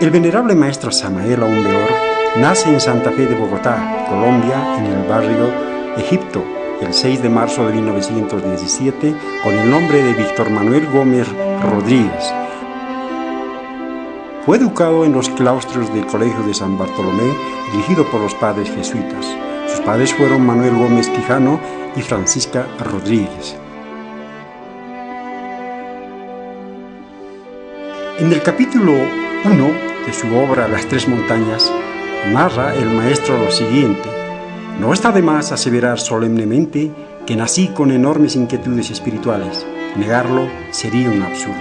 El venerable maestro Samael Aún Weor nace en Santa Fe de Bogotá, Colombia, en el barrio Egipto, el 6 de marzo de 1917, con el nombre de Víctor Manuel Gómez Rodríguez. Fue educado en los claustros del Colegio de San Bartolomé, dirigido por los padres jesuitas. Sus padres fueron Manuel Gómez Quijano y Francisca Rodríguez. En el capítulo 1 de su obra Las Tres Montañas, narra el maestro lo siguiente: no está de más aseverar solemnemente que nací con enormes inquietudes espirituales. Negarlo sería un absurdo.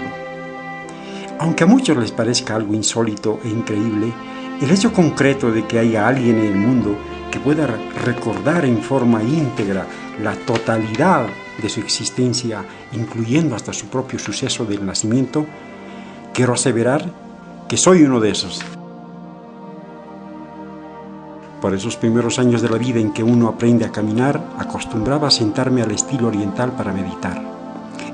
Aunque a muchos les parezca algo insólito e increíble, el hecho concreto de que haya alguien en el mundo que pueda recordar en forma íntegra la totalidad de su existencia, incluyendo hasta su propio suceso del nacimiento, quiero aseverar que soy uno de esos. Por esos primeros años de la vida en que uno aprende a caminar, acostumbraba a sentarme al estilo oriental para meditar.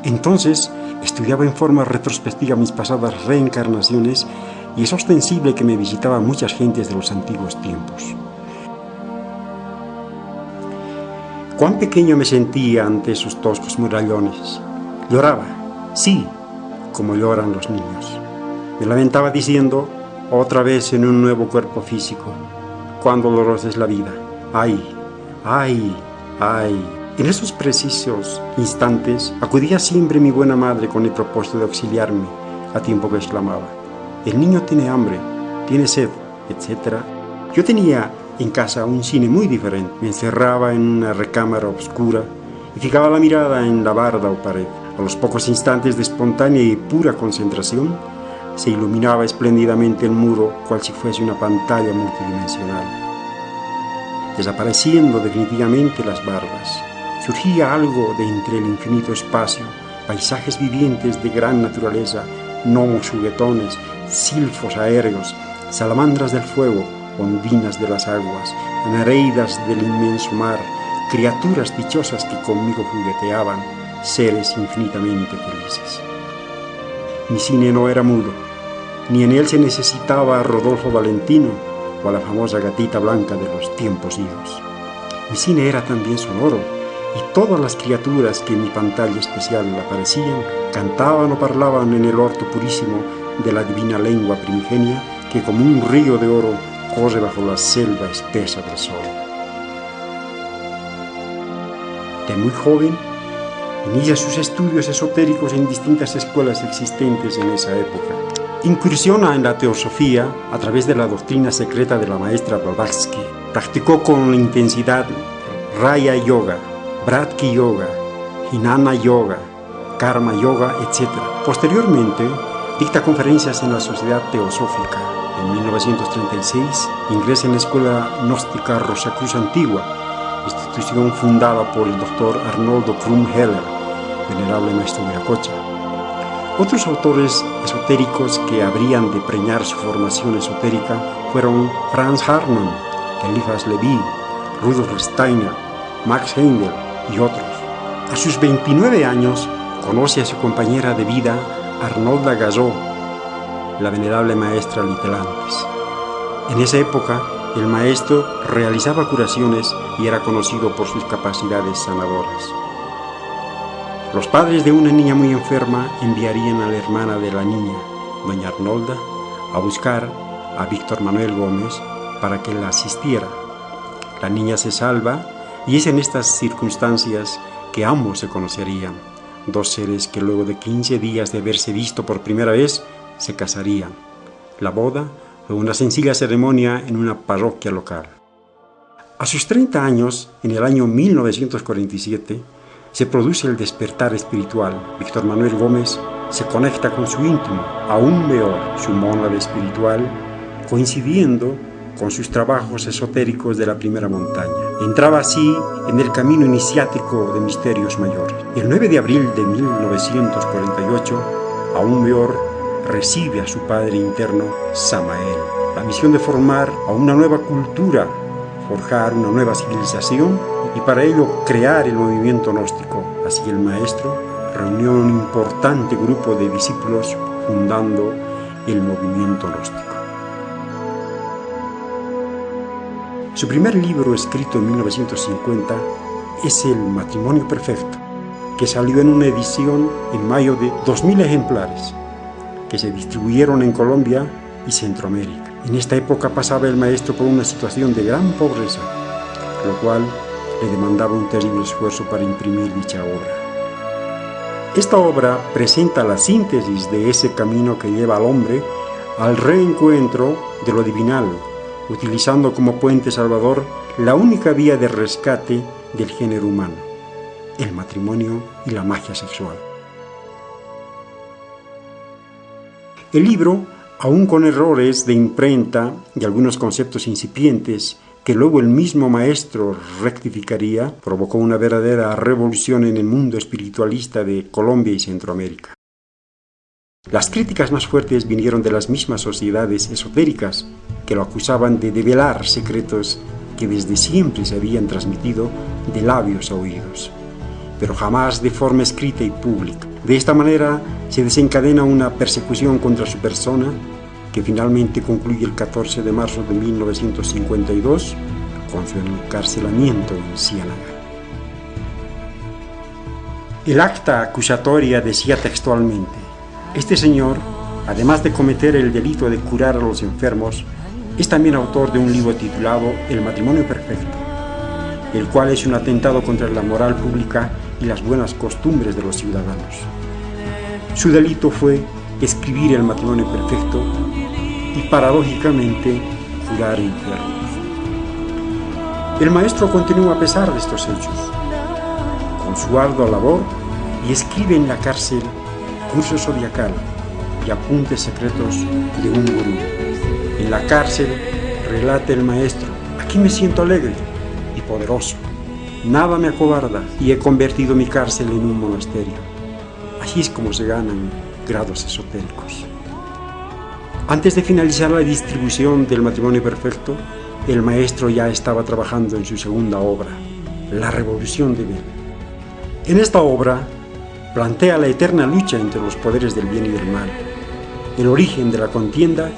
Entonces, estudiaba en forma retrospectiva mis pasadas reencarnaciones y es ostensible que me visitaban muchas gentes de los antiguos tiempos. Cuán pequeño me sentía ante esos toscos murallones. Lloraba, sí, como lloran los niños. Me lamentaba diciendo, otra vez en un nuevo cuerpo físico. Cuán dolorosa es la vida. ¡Ay! ¡Ay! ¡Ay! En esos precisos instantes acudía siempre mi buena madre con el propósito de auxiliarme, a tiempo que exclamaba: el niño tiene hambre, tiene sed, etc. Yo tenía en casa un cine muy diferente. Me encerraba en una recámara oscura y fijaba la mirada en la barda o pared. A los pocos instantes de espontánea y pura concentración, se iluminaba espléndidamente el muro cual si fuese una pantalla multidimensional. Desapareciendo definitivamente las bardas, surgía algo de entre el infinito espacio, paisajes vivientes de gran naturaleza, gnomos juguetones, silfos aéreos, salamandras del fuego, ondinas de las aguas, nereidas del inmenso mar, criaturas dichosas que conmigo jugueteaban, seres infinitamente felices. Mi cine no era mudo, ni en él se necesitaba a Rodolfo Valentino o a la famosa gatita blanca de los tiempos idos. Mi cine era también sonoro, y todas las criaturas que en mi pantalla especial aparecían cantaban o parlaban en el orto purísimo de la divina lengua primigenia que como un río de oro corre bajo la selva espesa del sol. De muy joven, inicia sus estudios esotéricos en distintas escuelas existentes en esa época. Incursiona en la teosofía a través de la doctrina secreta de la maestra Blavatsky. Practicó con intensidad Raya Yoga, Bhakti Yoga, Jnana Yoga, Karma Yoga, etc. Posteriormente, dicta conferencias en la Sociedad Teosófica. En 1936 ingresa en la Escuela Gnóstica Rosacruz Antigua, institución fundada por el doctor Arnoldo Krumm-Heller, venerable maestro Viracocha. Otros autores esotéricos que habrían de preñar su formación esotérica fueron Franz Hartmann, Eliphas Levi, Rudolf Steiner, Max Heindel y otros. A sus 29 años conoce a su compañera de vida Arnolda Gazó, la venerable maestra Litelantes. En esa época, el maestro realizaba curaciones y era conocido por sus capacidades sanadoras. Los padres de una niña muy enferma enviarían a la hermana de la niña, doña Arnolda, a buscar a Víctor Manuel Gómez para que la asistiera. La niña se salva y es en estas circunstancias que ambos se conocerían, dos seres que luego de 15 días de haberse visto por primera vez se casarían. La boda fue una sencilla ceremonia en una parroquia local. A sus 30 años, en el año 1947, se produce el despertar espiritual. Víctor Manuel Gómez se conecta con su íntimo, Aún Weor, su mónada espiritual, coincidiendo con sus trabajos esotéricos de la primera montaña. Entraba así en el camino iniciático de misterios mayores. El 9 de abril de 1948, Aún Weor recibe a su padre interno, Samael. La misión de formar a una nueva cultura, forjar una nueva civilización y para ello crear el movimiento gnóstico. Así el maestro reunió un importante grupo de discípulos fundando el movimiento gnóstico. Su primer libro, escrito en 1950, es El matrimonio perfecto, que salió en una edición en mayo de 2.000 ejemplares, que se distribuyeron en Colombia y Centroamérica. En esta época pasaba el maestro por una situación de gran pobreza, lo cual le demandaba un terrible esfuerzo para imprimir dicha obra. Esta obra presenta la síntesis de ese camino que lleva al hombre al reencuentro de lo divinal, utilizando como puente salvador la única vía de rescate del género humano, el matrimonio y la magia sexual. El libro, aún con errores de imprenta y algunos conceptos incipientes que luego el mismo maestro rectificaría, provocó una verdadera revolución en el mundo espiritualista de Colombia y Centroamérica. Las críticas más fuertes vinieron de las mismas sociedades esotéricas que lo acusaban de develar secretos que desde siempre se habían transmitido de labios a oídos, pero jamás de forma escrita y pública. De esta manera se desencadena una persecución contra su persona que finalmente concluye el 14 de marzo de 1952 con su encarcelamiento en Ciénaga. El acta acusatoria decía textualmente: este señor, además de cometer el delito de curar a los enfermos, es también autor de un libro titulado El matrimonio perfecto, el cual es un atentado contra la moral pública y las buenas costumbres de los ciudadanos. Su delito fue escribir el matrimonio perfecto y, paradójicamente, curar enfermos. El maestro continúa a pesar de estos hechos, con su ardua labor, y escribe en la cárcel curso zodiacal y apuntes secretos de un gurú. En la cárcel relata el maestro: aquí me siento alegre y poderoso, nada me acobarda y he convertido mi cárcel en un monasterio. Así es como se ganan grados esotéricos. Antes de finalizar la distribución del matrimonio perfecto, el maestro ya estaba trabajando en su segunda obra, La Revolución de Bel. En esta obra plantea la eterna lucha entre los poderes del bien y del mal, el origen de la contienda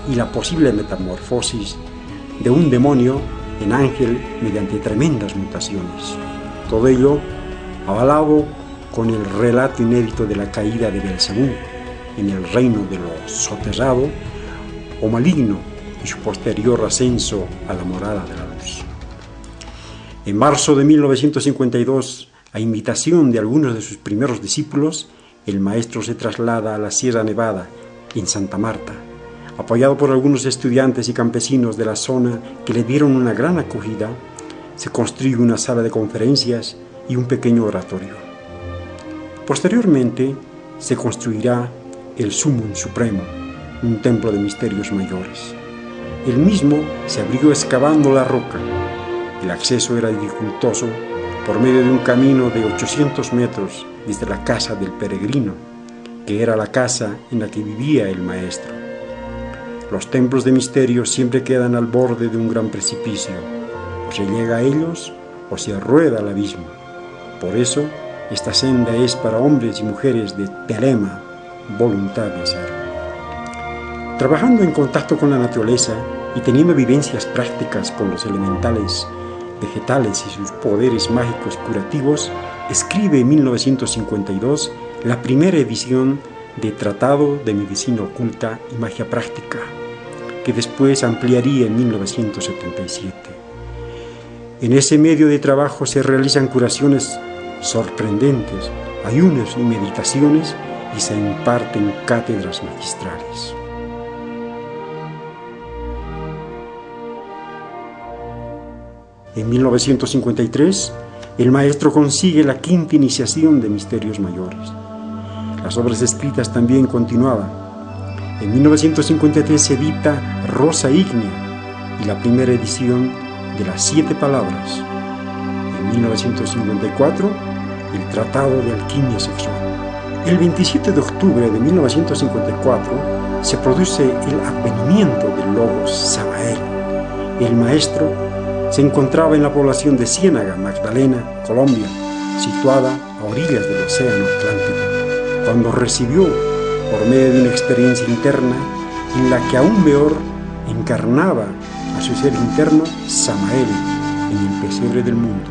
y la posible metamorfosis de un demonio en ángel mediante tremendas mutaciones. Todo ello avalado con el relato inédito de la caída de Belcebú en el reino de lo soterrado o maligno y su posterior ascenso a la morada de la luz. En marzo de 1952, a invitación de algunos de sus primeros discípulos, el maestro se traslada a la Sierra Nevada, en Santa Marta, apoyado por algunos estudiantes y campesinos de la zona que le dieron una gran acogida. Se construye una sala de conferencias y un pequeño oratorio. Posteriormente se construirá el Sumum Supremo, un templo de misterios mayores. El mismo se abrió excavando la roca. El acceso era dificultoso por medio de un camino de 800 metros desde la casa del peregrino, que era la casa en la que vivía el maestro. Los templos de misterio siempre quedan al borde de un gran precipicio, o se llega a ellos o se rueda al abismo. Por eso, esta senda es para hombres y mujeres de telema, voluntad de ser. Trabajando en contacto con la naturaleza y teniendo vivencias prácticas con los elementales vegetales y sus poderes mágicos curativos, escribe en 1952 la primera edición de Tratado de Medicina Oculta y Magia Práctica, que después ampliaría en 1977. En ese medio de trabajo se realizan curaciones sorprendentes, ayunos y meditaciones, y se imparten cátedras magistrales. En 1953, el maestro consigue la quinta iniciación de misterios mayores. Las obras escritas también continuaban. En 1953 se edita Rosa Ígnea y la primera edición de las 7 palabras. En 1954, el Tratado de Alquimia Sexual. El 27 de octubre de 1954 se produce el advenimiento del Logos Samael. El maestro se encontraba en la población de Ciénaga, Magdalena, Colombia, situada a orillas del Océano Atlántico, cuando recibió, por medio de una experiencia interna, en la que aún peor encarnaba a su ser interno, Samael, en el pesebre del mundo,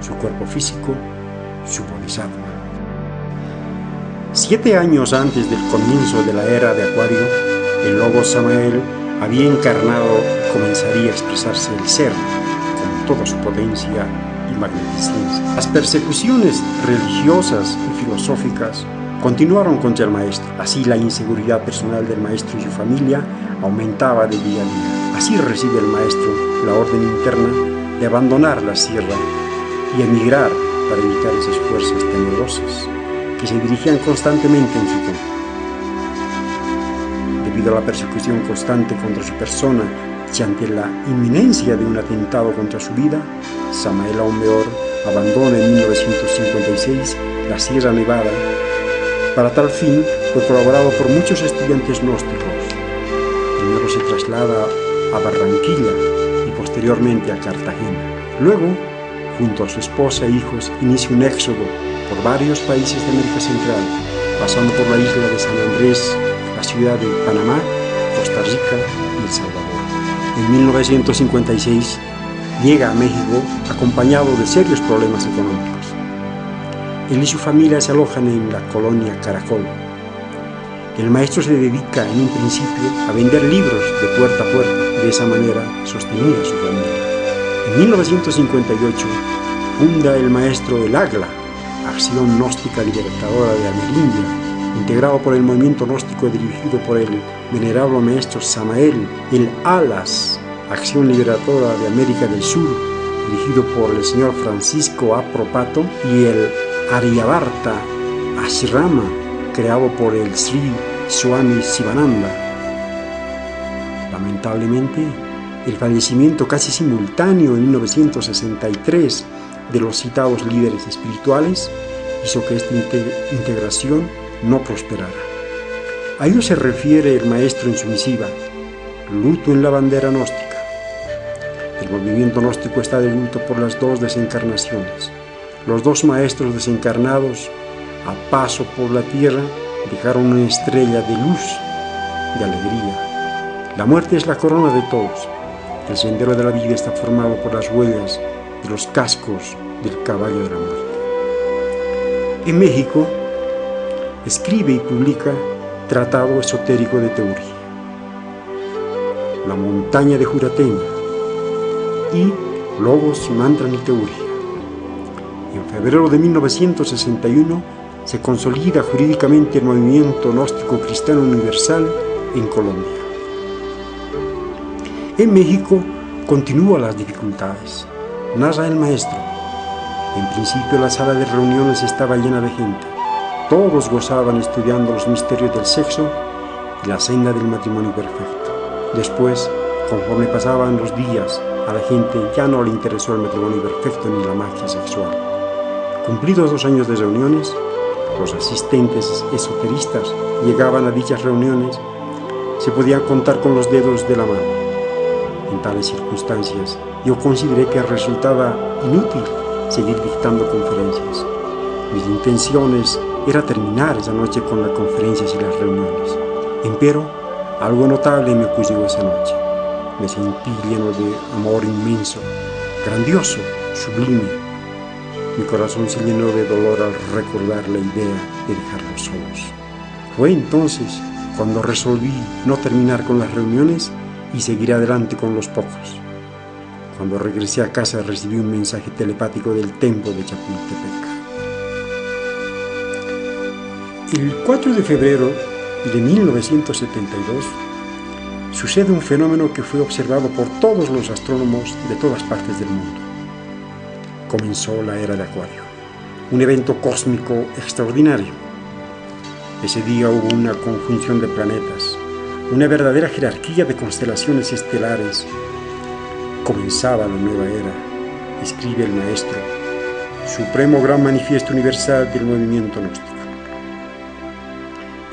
su cuerpo físico, su bodhisattva. 7 años antes del comienzo de la era de Acuario, el lobo Samael había encarnado y comenzaría a expresarse el ser con toda su potencia y magnificencia. Las persecuciones religiosas y filosóficas continuaron contra el maestro. Así la inseguridad personal del maestro y su familia aumentaba de día a día. Así recibe el maestro la orden interna de abandonar la sierra y emigrar para evitar esas fuerzas tenebrosas que se dirigían constantemente en su contra. Debido a la persecución constante contra su persona y ante la inminencia de un atentado contra su vida, Samael Aún Weor abandona en 1956 la Sierra Nevada. Para tal fin fue colaborado por muchos estudiantes gnósticos. Primero se traslada a Barranquilla y posteriormente a Cartagena. Luego, junto a su esposa e hijos, inicia un éxodo por varios países de América Central, pasando por la isla de San Andrés, la ciudad de Panamá, Costa Rica y El Salvador. En 1956 llega a México acompañado de serios problemas económicos. Él y su familia se alojan en la colonia Caracol. El maestro se dedica en un principio a vender libros de puerta a puerta. De esa manera sostenía a su familia. En 1958 funda el maestro el AGLA, Acción Gnóstica Libertadora de Amerindia, integrado por el movimiento gnóstico dirigido por el venerable maestro Samael, el ALAS, Acción Libertadora de América del Sur, dirigido por el señor Francisco A. Propato, y el Aryavarta Ashrama, creado por el Sri Swami Sivananda. Lamentablemente, el fallecimiento casi simultáneo en 1963 de los citados líderes espirituales hizo que esta integración no prosperara. A ello se refiere el maestro en su misiva, Luto en la bandera gnóstica. El movimiento gnóstico está de luto por las 2 desencarnaciones. Los 2 maestros desencarnados, a paso por la tierra, dejaron una estrella de luz, de alegría. La muerte es la corona de todos. El sendero de la vida está formado por las huellas de los cascos del caballo de la muerte. En México, escribe y publica Tratado Esotérico de Teurgia, La Montaña de Jurateña y Logos, Mantra y Teurgia. En febrero de 1961 se consolida jurídicamente el movimiento gnóstico cristiano universal en Colombia. En México continúan las dificultades. Narra el maestro. En principio la sala de reuniones estaba llena de gente. Todos gozaban estudiando los misterios del sexo y la senda del matrimonio perfecto. Después, conforme pasaban los días, a la gente ya no le interesó el matrimonio perfecto ni la magia sexual. Cumplidos 2 años de reuniones, los asistentes esoteristas llegaban a dichas reuniones, se podían contar con los dedos de la mano. En tales circunstancias, yo consideré que resultaba inútil seguir dictando conferencias. Mis intenciones era terminar esa noche con las conferencias y las reuniones. Empero, algo notable me ocurrió esa noche. Me sentí lleno de amor inmenso, grandioso, sublime. Mi corazón se llenó de dolor al recordar la idea de dejarlos solos. Fue entonces cuando resolví no terminar con las reuniones y seguir adelante con los pocos. Cuando regresé a casa recibí un mensaje telepático del templo de Chapultepec. El 4 de febrero de 1972 sucede un fenómeno que fue observado por todos los astrónomos de todas partes del mundo. Comenzó la era de Acuario, un evento cósmico extraordinario. Ese día hubo una conjunción de planetas, una verdadera jerarquía de constelaciones estelares. Comenzaba la nueva era, escribe el maestro, supremo gran manifiesto universal del movimiento gnóstico.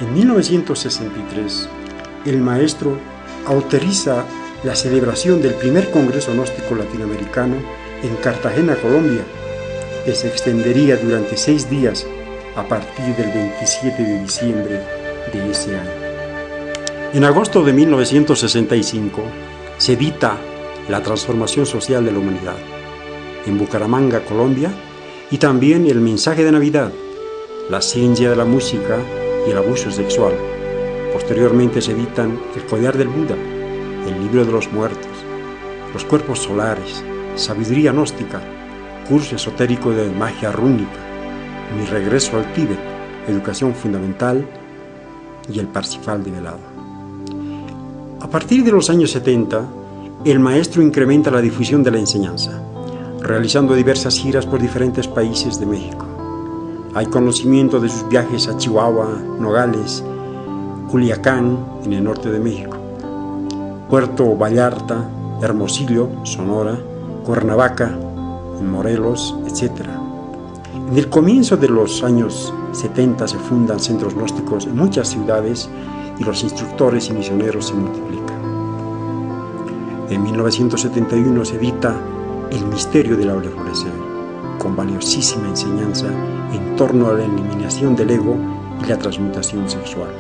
En 1963, el maestro autoriza la celebración del primer Congreso Gnóstico Latinoamericano en Cartagena, Colombia, que se extendería durante 6 días a partir del 27 de diciembre de ese año. En agosto de 1965 se edita la transformación social de la humanidad, en Bucaramanga, Colombia, y también El mensaje de Navidad, la ciencia de la música y el abuso sexual. Posteriormente se editan El collar del Buda, El libro de los muertos, Los cuerpos solares, Sabiduría gnóstica, Curso esotérico de magia rúnica, Mi regreso al Tíbet, Educación fundamental y El Parsifal develado. A partir de los años 70, el maestro incrementa la difusión de la enseñanza, realizando diversas giras por diferentes países de México. Hay conocimiento de sus viajes a Chihuahua, Nogales, Culiacán, en el norte de México, Puerto Vallarta, Hermosillo, Sonora, Cuernavaca, en Morelos, etc. En el comienzo de los años 70 se fundan centros gnósticos en muchas ciudades y los instructores y misioneros se multiplican. En 1971 se edita El misterio del aura florecer, con valiosísima enseñanza en torno a la eliminación del ego y la transmutación sexual.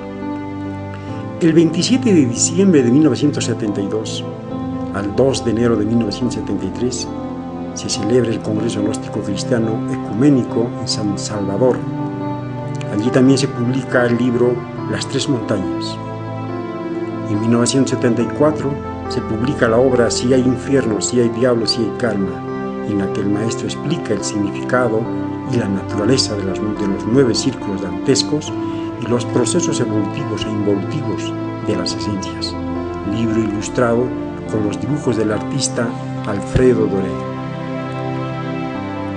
El 27 de diciembre de 1972 al 2 de enero de 1973 se celebra el Congreso Gnóstico Cristiano Ecuménico en San Salvador. Allí también se publica el libro Las Tres Montañas. En 1974 se publica la obra Si hay infierno, si hay diablo, si hay karma, en la que el maestro explica el significado y la naturaleza de los 9 círculos dantescos y los procesos evolutivos e involutivos de las esencias. Libro ilustrado con los dibujos del artista Alfredo Doré.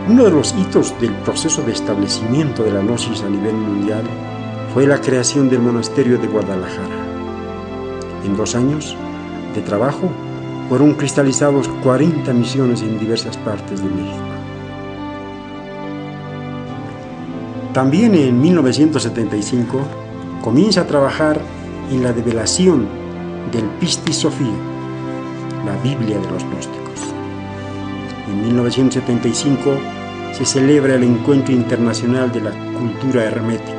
Uno de los hitos del proceso de establecimiento de la gnosis a nivel mundial fue la creación del monasterio de Guadalajara. En 2 años de trabajo fueron cristalizados 40 misiones en diversas partes de México. También en 1975 comienza a trabajar en la develación del Pistis Sophia, la Biblia de los gnósticos. En 1975 se celebra el Encuentro Internacional de la Cultura Hermética.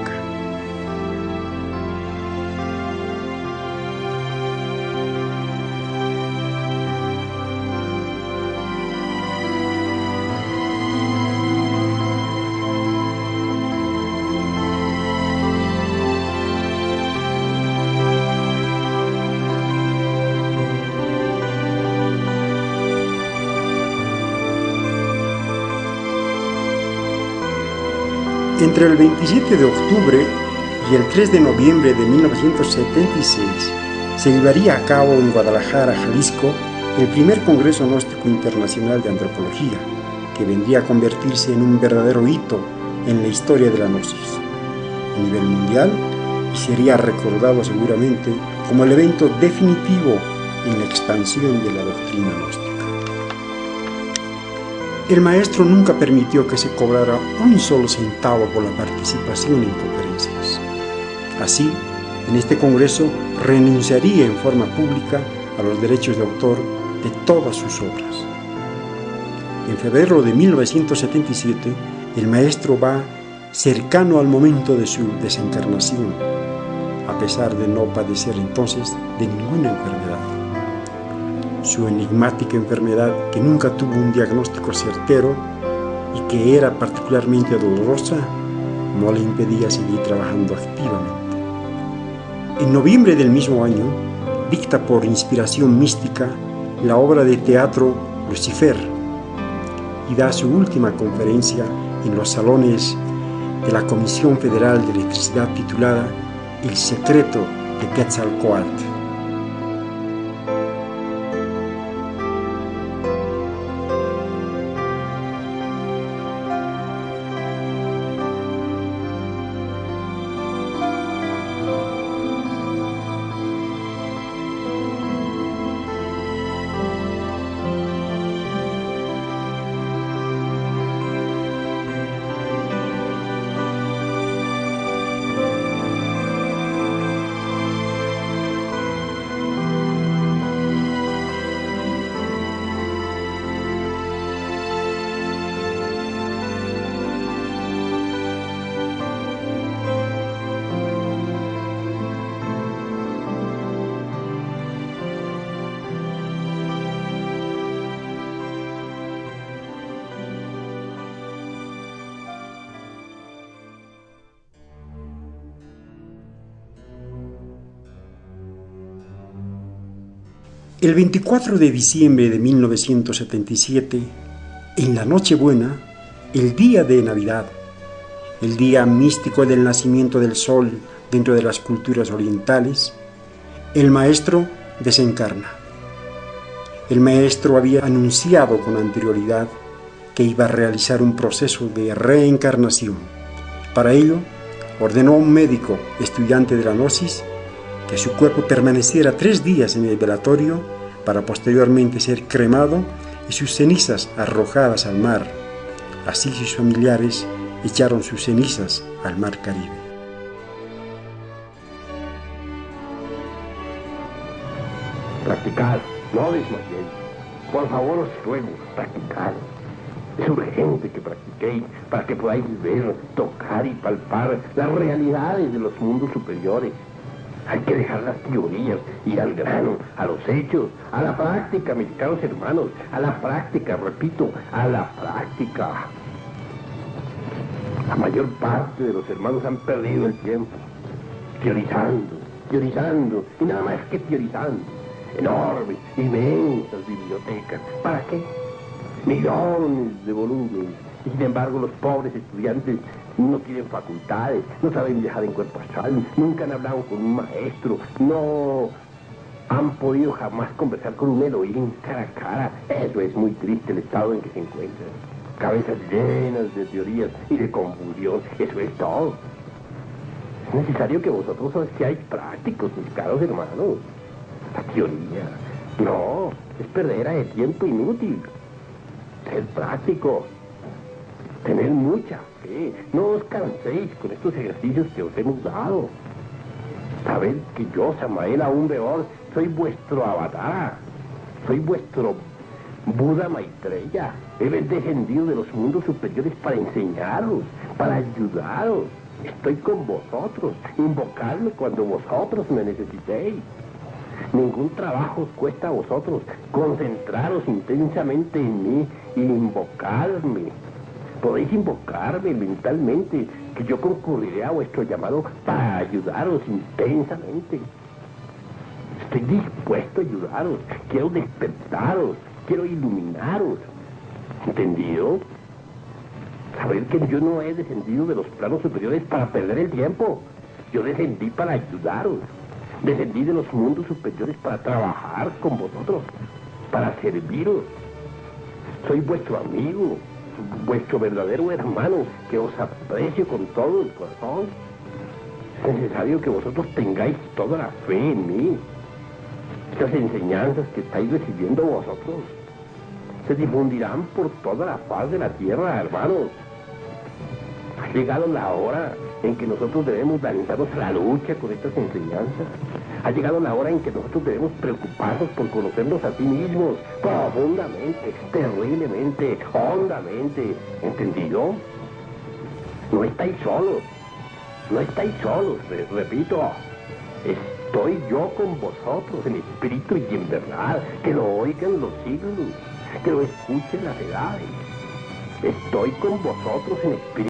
Entre el 27 de octubre y el 3 de noviembre de 1976 se llevaría a cabo en Guadalajara, Jalisco, el primer Congreso Gnóstico Internacional de Antropología, que vendría a convertirse en un verdadero hito en la historia de la gnosis a nivel mundial y sería recordado seguramente como el evento definitivo en la expansión de la doctrina gnóstica. El maestro nunca permitió que se cobrara un solo centavo por la participación en conferencias. Así, en este congreso renunciaría en forma pública a los derechos de autor de todas sus obras. En febrero de 1977, el maestro va cercano al momento de su desencarnación, a pesar de no padecer entonces de ninguna enfermedad. Su enigmática enfermedad, que nunca tuvo un diagnóstico certero y que era particularmente dolorosa, no le impedía seguir trabajando activamente. En noviembre del mismo año, dicta por inspiración mística la obra de teatro Lucifer y da su última conferencia en los salones de la Comisión Federal de Electricidad titulada El secreto de Quetzalcóatl. El 24 de diciembre de 1977, en la Nochebuena, el día de Navidad, el día místico del nacimiento del sol dentro de las culturas orientales, el maestro desencarna. El maestro había anunciado con anterioridad que iba a realizar un proceso de reencarnación. Para ello, ordenó a un médico estudiante de la Gnosis que su cuerpo permaneciera 3 días en el velatorio para posteriormente ser cremado y sus cenizas arrojadas al mar. Así sus familiares echaron sus cenizas al mar Caribe. Practicar, no desmayéis. Por favor os ruego, practicar. Es urgente que practiquéis para que podáis ver, tocar y palpar las realidades de los mundos superiores. Hay que dejar las teorías, ir al grano, a los hechos, a la práctica, mis caros hermanos, a la práctica, repito, a la práctica. La mayor parte de los hermanos han perdido el tiempo, teorizando, y nada más que teorizando. Enormes, inmensas bibliotecas. ¿Para qué? Millones de volúmenes. Y sin embargo los pobres estudiantes no tienen facultades, no saben viajar en cuerpo astral, nunca han hablado con un maestro, no han podido jamás conversar con un Elohim cara a cara. Eso es muy triste el estado en que se encuentran. Cabezas llenas de teorías y de confusión, eso es todo. Es necesario que vosotros seáis prácticos, mis caros hermanos. La teoría, no, es perdera de tiempo inútil. Ser práctico, tener mucha fe, no os canséis con estos ejercicios que os hemos dado. Sabed que yo, Samael aún Beor, soy vuestro avatar, soy vuestro Buda Maitreya. He descendido de los mundos superiores para enseñaros, para ayudaros. Estoy con vosotros, invocadme cuando vosotros me necesitéis. Ningún trabajo os cuesta a vosotros. Concentraros intensamente en mí e invocarme. Podéis invocarme mentalmente, que yo concurriré a vuestro llamado para ayudaros intensamente. Estoy dispuesto a ayudaros. Quiero despertaros. Quiero iluminaros. ¿Entendido? Saber que yo no he descendido de los planos superiores para perder el tiempo. Yo descendí para ayudaros. Descendí de los mundos superiores para trabajar con vosotros, para serviros. Soy vuestro amigo, vuestro verdadero hermano, que os aprecio con todo el corazón. Es necesario que vosotros tengáis toda la fe en mí. Estas enseñanzas que estáis recibiendo vosotros se difundirán por toda la faz de la tierra, hermanos. Ha llegado la hora en que nosotros debemos lanzarnos a la lucha con estas enseñanzas. Ha llegado la hora en que nosotros debemos preocuparnos por conocernos a sí mismos profundamente, terriblemente, hondamente. ¿Entendido? No estáis solos. No estáis solos, repito. Estoy yo con vosotros en espíritu y en verdad. Que lo oigan los siglos, que lo escuchen las edades. Estoy con vosotros en espíritu.